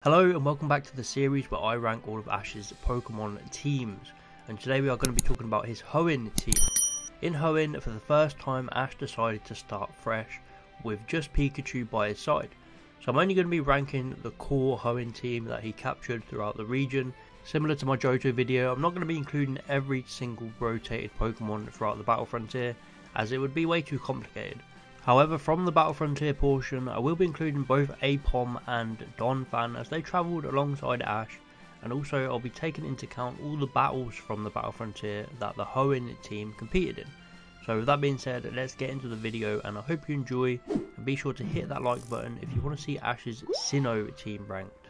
Hello and welcome back to the series where I rank all of Ash's Pokemon teams, and today we are going to be talking about his Hoenn team. In Hoenn, for the first time, Ash decided to start fresh with just Pikachu by his side. So I'm only going to be ranking the core Hoenn team that he captured throughout the region. Similar to my Johto video, I'm not going to be including every single rotated Pokemon throughout the Battle Frontier, as it would be way too complicated. However, from the Battle Frontier portion, I will be including both Apom and Donphan as they travelled alongside Ash, and also I'll be taking into account all the battles from the Battle Frontier that the Hoenn team competed in. So with that being said, let's get into the video, and I hope you enjoy, and be sure to hit that like button if you want to see Ash's Sinnoh team ranked.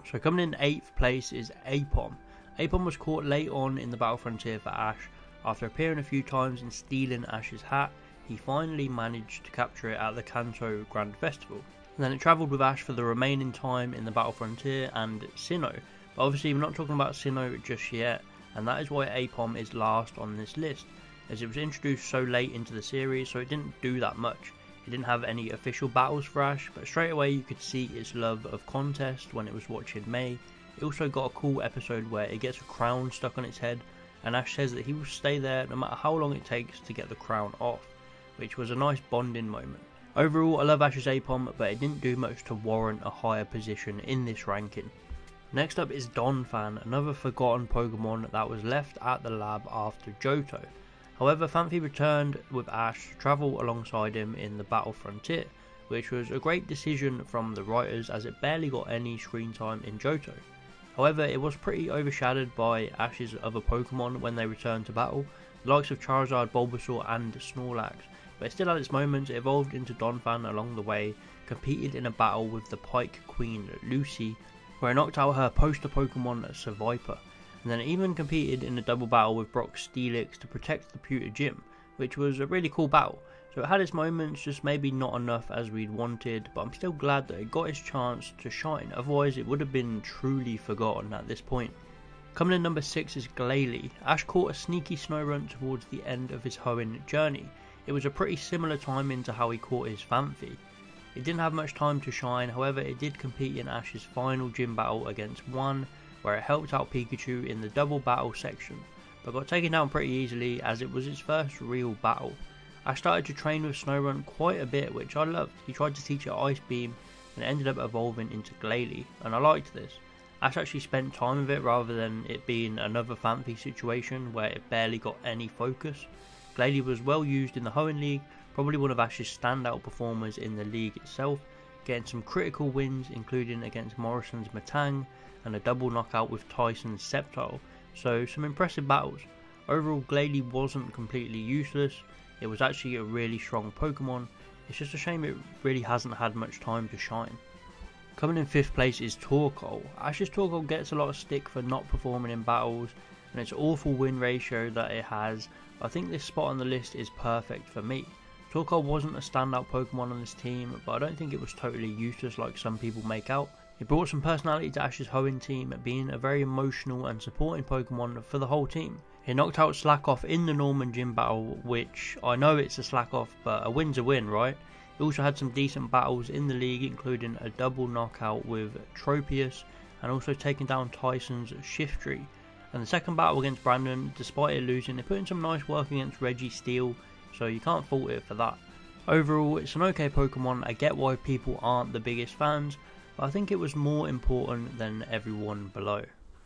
So coming in 8th place is Apom. Apom was caught late on in the Battle Frontier for Ash. After appearing a few times and stealing Ash's hat, he finally managed to capture it at the Kanto Grand Festival. And then it travelled with Ash for the remaining time in the Battle Frontier and Sinnoh. But obviously we're not talking about Sinnoh just yet, and that is why Apom is last on this list, as it was introduced so late into the series, so it didn't do that much. It didn't have any official battles for Ash, but straight away you could see its love of contest when it was watching May. It also got a cool episode where it gets a crown stuck on its head, and Ash says that he will stay there no matter how long it takes to get the crown off, which was a nice bonding moment. Overall, I love Ash's Apom, but it didn't do much to warrant a higher position in this ranking. Next up is Donphan, another forgotten Pokemon that was left at the lab after Johto. However, Phanpy returned with Ash to travel alongside him in the Battle Frontier, which was a great decision from the writers as it barely got any screen time in Johto. However, it was pretty overshadowed by Ash's other Pokemon when they returned to battle, the likes of Charizard, Bulbasaur and Snorlax. But it still had its moments. It evolved into Donphan along the way, competed in a battle with the Pike Queen Lucy, where it knocked out her poster Pokemon Seviper, and then it even competed in a double battle with Brock Steelix to protect the Pewter Gym, which was a really cool battle. So it had its moments, just maybe not enough as we'd wanted, but I'm still glad that it got its chance to shine, otherwise it would have been truly forgotten at this point. Coming in number 6 is Glalie. Ash caught a sneaky Snorunt towards the end of his Hoenn journey. It was a pretty similar timing to how he caught his Phanpy. It didn't have much time to shine, however it did compete in Ash's final gym battle against Hoenn, where it helped out Pikachu in the double battle section, but got taken down pretty easily as it was its first real battle. Ash started to train with Snorunt quite a bit, which I loved. He tried to teach it Ice Beam and it ended up evolving into Glalie, and I liked this. Ash actually spent time with it rather than it being another Phanpy situation where it barely got any focus. Glalie was well used in the Hoenn League, probably one of Ash's standout performers in the league itself, getting some critical wins including against Morrison's Matang and a double knockout with Tyson's Sceptile, so some impressive battles. Overall, Glalie wasn't completely useless, it was actually a really strong Pokemon. It's just a shame it really hasn't had much time to shine. Coming in 5th place is Torkoal. Ash's Torkoal gets a lot of stick for not performing in battles and its awful win ratio that it has. I think this spot on the list is perfect for me. Torkoal wasn't a standout Pokemon on this team, but I don't think it was totally useless like some people make out. It brought some personality to Ash's Hoenn team, being a very emotional and supporting Pokemon for the whole team. It knocked out Slakoth in the Norman Gym battle, which I know it's a Slakoth, but a win's a win, right? It also had some decent battles in the league, including a double knockout with Tropius, and also taking down Tyson's Shiftry. And the second battle against Brandon, despite it losing, it put in some nice work against Reggie Steele, so you can't fault it for that. Overall, it's an okay Pokemon. I get why people aren't the biggest fans, but I think it was more important than everyone below.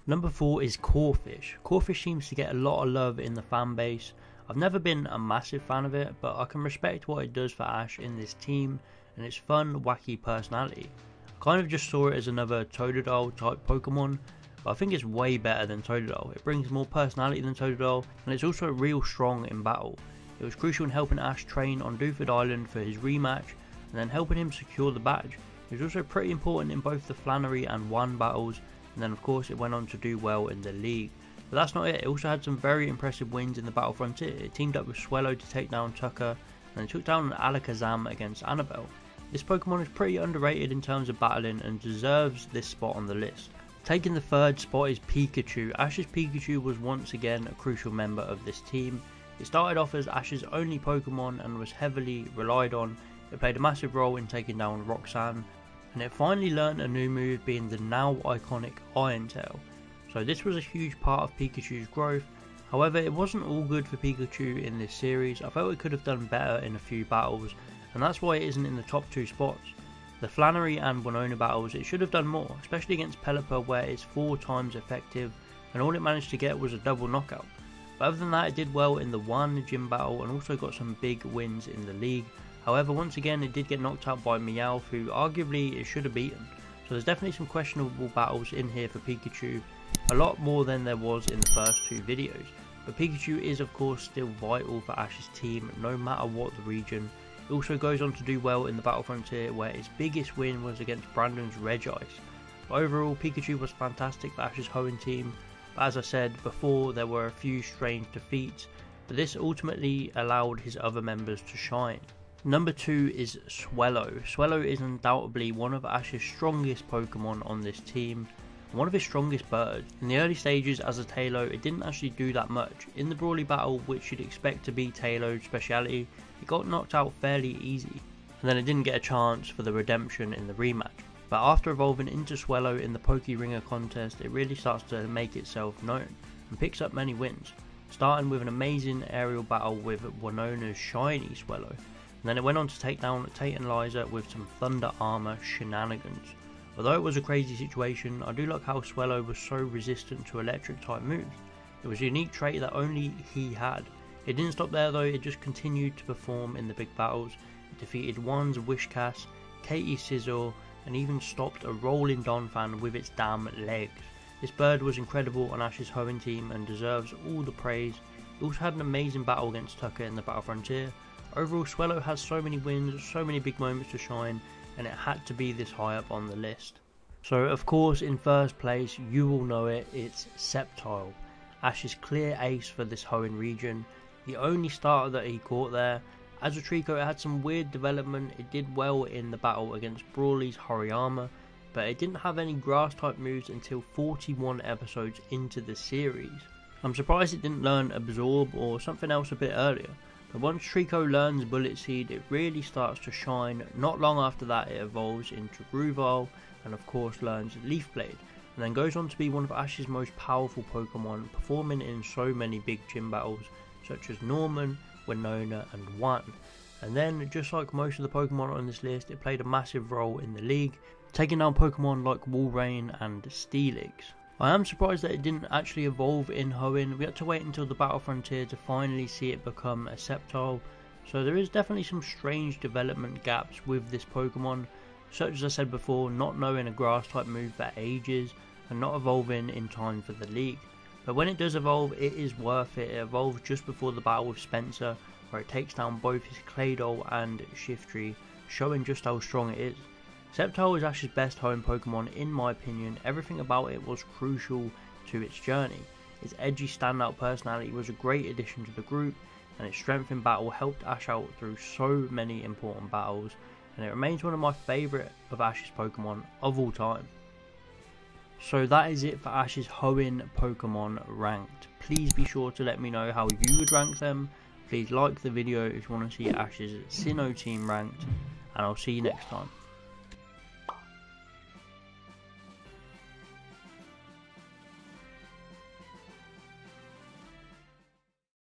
Number 4 is Corphish. Corphish seems to get a lot of love in the fan base. I've never been a massive fan of it, but I can respect what it does for Ash in this team and its fun, wacky personality. I kind of just saw it as another Totodile type Pokemon, but I think it's way better than Totodile. It brings more personality than Totodile, and it's also real strong in battle. It was crucial in helping Ash train on Dewford Island for his rematch, and then helping him secure the badge. It was also pretty important in both the Flannery and Hoenn battles, and then of course it went on to do well in the league. But that's not it, it also had some very impressive wins in the Battle Frontier. It teamed up with Swellow to take down Tucker, and it took down Alakazam against Annabelle. This Pokemon is pretty underrated in terms of battling and deserves this spot on the list. Taking the 3rd spot is Pikachu. Ash's Pikachu was once again a crucial member of this team. It started off as Ash's only Pokemon and was heavily relied on. It played a massive role in taking down Roxanne, and it finally learned a new move, being the now iconic Iron Tail. So this was a huge part of Pikachu's growth. However, it wasn't all good for Pikachu in this series. I felt it could have done better in a few battles, and that's why it isn't in the top 2 spots. The Flannery and Winona battles, it should have done more, especially against Pelipper, where it's 4 times effective and all it managed to get was a double knockout. But other than that, it did well in the one gym battle and also got some big wins in the league. However, once again it did get knocked out by Niall, who arguably it should have beaten. So there's definitely some questionable battles in here for Pikachu, a lot more than there was in the first 2 videos. But Pikachu is of course still vital for Ash's team no matter what the region. It also goes on to do well in the Battle Frontier, where its biggest win was against Brandon's Regice. But overall, Pikachu was fantastic for Ash's Hoenn team, but as I said before, there were a few strange defeats, but this ultimately allowed his other members to shine. Number 2 is Swellow. Swellow is undoubtedly one of Ash's strongest Pokemon on this team, and one of his strongest birds. In the early stages as a Tailo, it didn't actually do that much. In the Brawly battle, which you'd expect to be Tailo's speciality, it got knocked out fairly easy, and then it didn't get a chance for the redemption in the rematch. But after evolving into Swellow in the Pokeringer contest, it really starts to make itself known, and picks up many wins, starting with an amazing aerial battle with Winona's shiny Swellow, and then it went on to take down Tate and Liza with some Thunder Armor shenanigans. Although it was a crazy situation, I do like how Swellow was so resistant to electric type moves. It was a unique trait that only he had. It didn't stop there though, it just continued to perform in the big battles. It defeated Juan's Whiscash, Katie's Scizor, and even stopped a rolling Donphan with its damn legs. This bird was incredible on Ash's Hoenn team and deserves all the praise. It also had an amazing battle against Tucker in the Battle Frontier. Overall, Swellow has so many wins, so many big moments to shine, and it had to be this high up on the list. So of course in first place, you all know it, it's Sceptile, Ash's clear ace for this Hoenn region, the only starter that he caught there. As a Trico, it had some weird development. It did well in the battle against Brawly's Hariyama, but it didn't have any grass type moves until 41 episodes into the series. I'm surprised it didn't learn Absorb or something else a bit earlier, but once Trico learns Bullet Seed, it really starts to shine. Not long after that, it evolves into Gruvile and of course learns Leaf Blade, and then goes on to be one of Ash's most powerful Pokemon, performing in so many big gym battles such as Norman, Winona and Juan. And then, just like most of the Pokemon on this list, it played a massive role in the league, taking down Pokemon like Walrein and Steelix. I am surprised that it didn't actually evolve in Hoenn. We had to wait until the Battle Frontier to finally see it become a Sceptile, so there is definitely some strange development gaps with this Pokemon, such as I said before, not knowing a grass type move for ages and not evolving in time for the league. But when it does evolve, it is worth it. It evolves just before the battle with Spencer, where it takes down both his Claydol and Shiftry, showing just how strong it is. Sceptile is Ash's best Hoenn Pokemon in my opinion. Everything about it was crucial to its journey. Its edgy standout personality was a great addition to the group, and its strength in battle helped Ash out through so many important battles, and it remains one of my favourite of Ash's Pokemon of all time. So that is it for Ash's Hoenn Pokemon ranked. Please be sure to let me know how you would rank them. Please like the video if you want to see Ash's Sinnoh team ranked, and I'll see you next time.